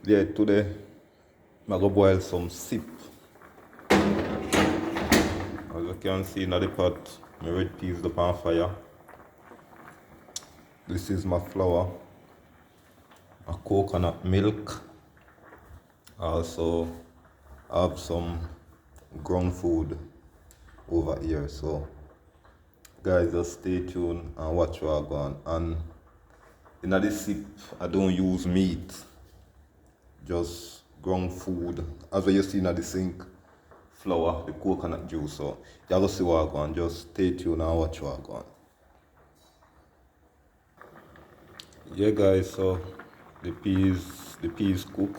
Yeah, today I'm gonna boil some seep. As you can see in the pot, my red peas up on fire. This is my flour, my coconut milk. Also have some ground food over here. So guys, just stay tuned and watch what I go on. And in this soup, I don't use meat, just ground food. As what you see in the sink, flour, the coconut juice. So you have to see what I go on. Just stay tuned and watch what I go on. Yeah guys, so the peas cook.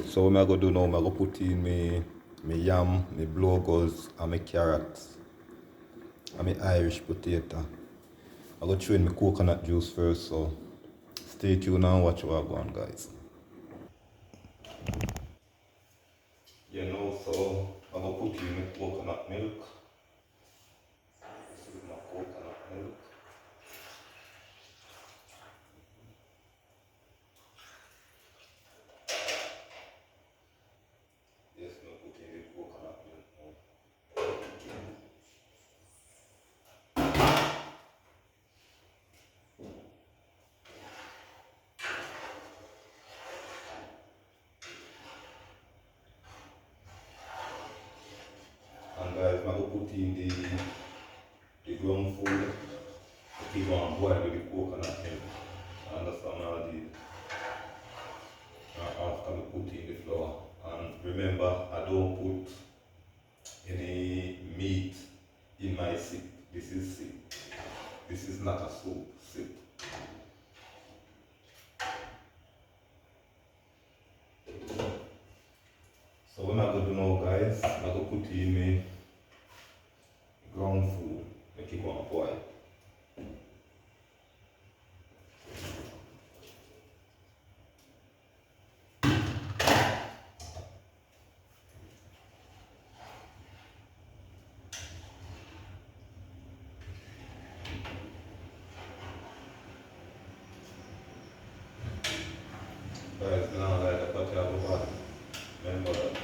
So what I'm gonna do now, I'm gonna put in my yam, my blowgoes and my carrots and my Irish potato. I'm gonna throw in my coconut juice first, so stay tuned and watch what I go on guys. You know, so I'm gonna put in my coconut milk. This is my coconut milk. Yes, I'm putting in the coconut milk now. And guys, I'm gonna put in the ground food. Keep on boil with the coconut milk. Understand all the after we put in the flour. And remember, I don't put any meat in my soup. This is soup. This is not a soup. So what I'm gonna do now guys, I'm gonna put in my ground food, make it go and boil. Guys, now like the pot have a pot. Remember that.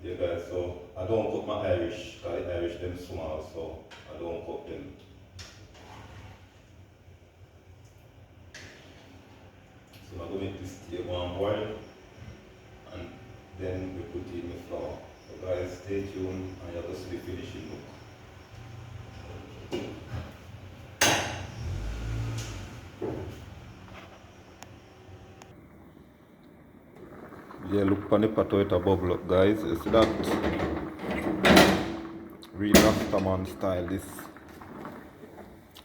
Yeah guys, so I don't cook my Irish, because the Irish them small, so I don't cook them. So I'm gonna make this tea go and boil and then we put in the flour. So guys, stay tuned and you're going to see the finishing look. Yeah, look on the pot how it a bubble up guys. You see that? Real Rastaman style, this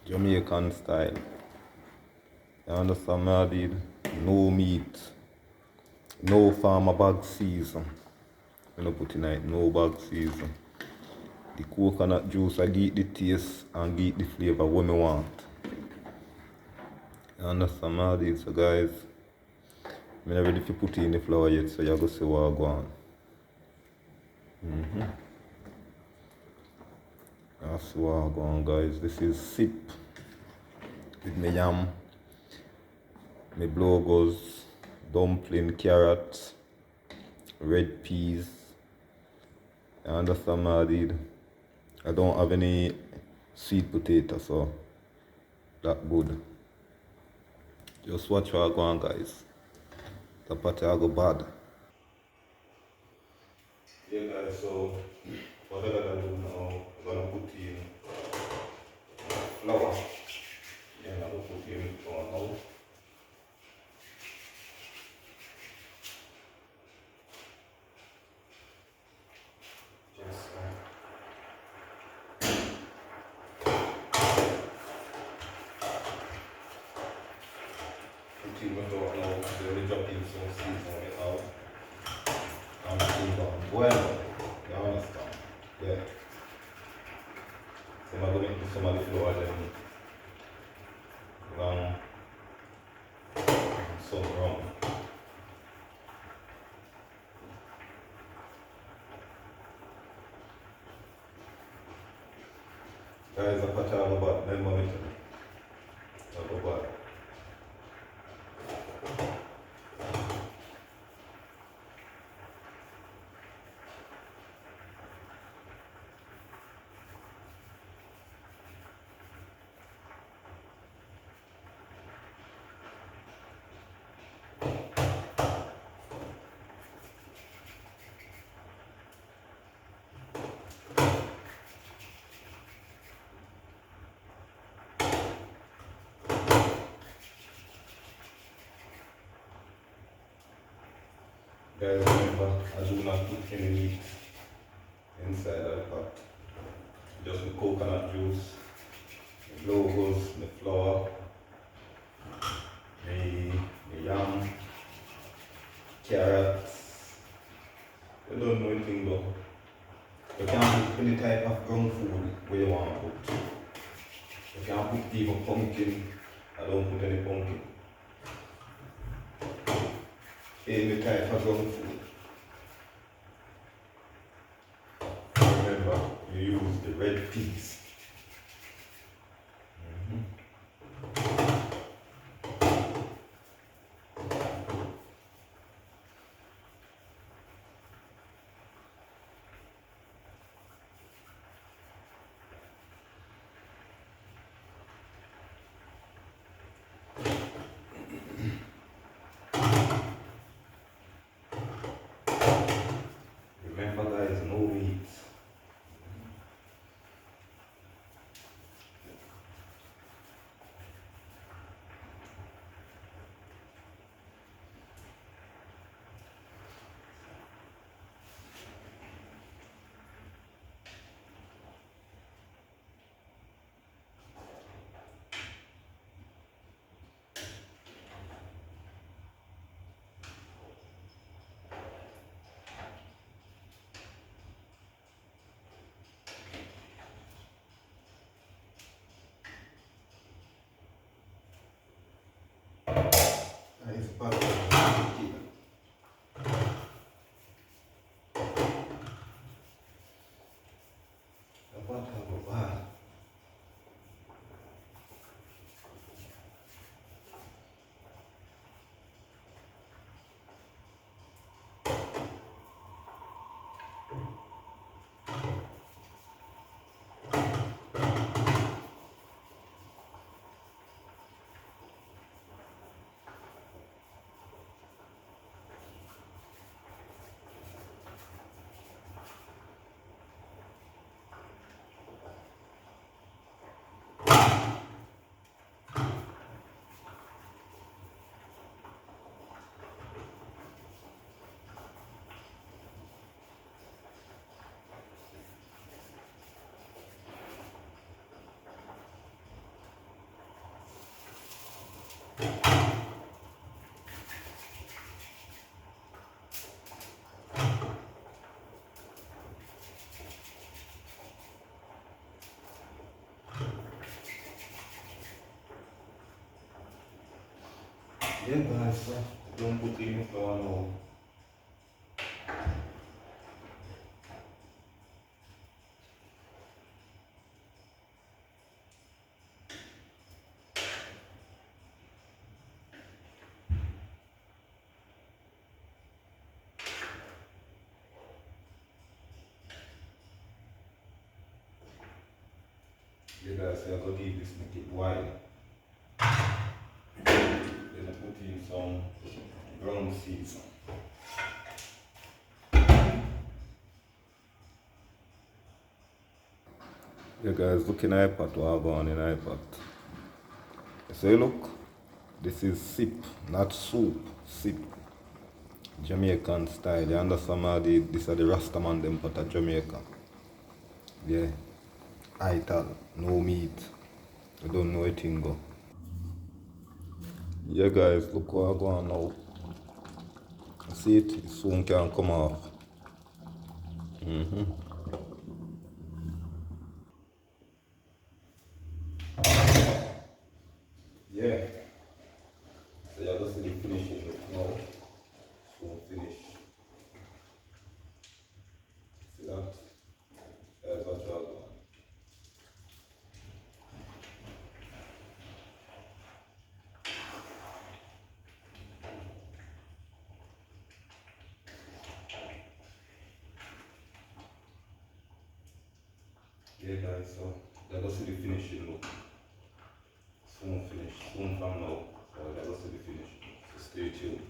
Jamaican style. You understand me? I did no meat, no farmer bag season. You know put in it, no bag season. The coconut juice I get the taste and get the flavor what me want. You understand me? I did so guys. I'm not ready to put in the flour yet, so you're going to see what I go on. That's what I go on guys. This is soup with my yam, my blowgoes, dumpling, carrots, red peas. You understand what I did? I don't have any sweet potato, so that good. Just watch what I go on guys. The party I go bad. Yeah guys, so what I gotta do now, I'm gonna put in flour. Yeah, I'm gonna put in flour now. Just put in the flour now, then we drop in some seasoning on it out. And keep on boil. You understand? Yeah. So I'm gonna make some of the flour then long some wrong. Guys, I put all about remember me to go bad. Guys, remember, I do not put any meat inside of the pot. Just the coconut juice, the logos, the flour, the yam, carrots. You don't know anything though. You can put any type of ground food where you want to put. You can put even pumpkin. I don't put any pumpkin. Any type of ground food. Remember, you use the red peas. Remember guys, no meat. Nice butter. The butter go bad. Yeah guys, so don't put in flour now. Yeah guys, so I'm gonna leave this make it wide. Then I put in some ground seeds. Yeah guys, looking at iPad what I got on in iPad. So look, this is seep, not soup, seep. Jamaican style. You understand how this are the Rastaman them pot of Jamaica. Yeah. Ital, no meat. I don't know it go. Yeah guys, look what I go on now. See it soon can come off. Yeah. So you're just see the finishing look now. Soon finish. See that? That's what you're doing. Yeah guys, so you're just see the finishing look. Soon finish, soon from now. So you're just see the finish. So stay tuned.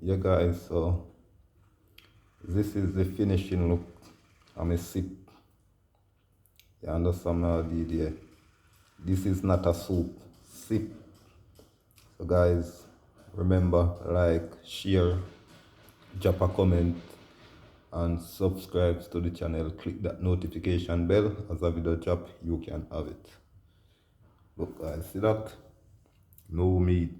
Yeah guys, so this is the finishing look. I'm a sip. You understand my idea? This is not a soup, sip. So guys, remember, like, share, drop a comment, and subscribe to the channel. Click that notification bell. As a video drop, you can have it. Look guys, see that? No meat.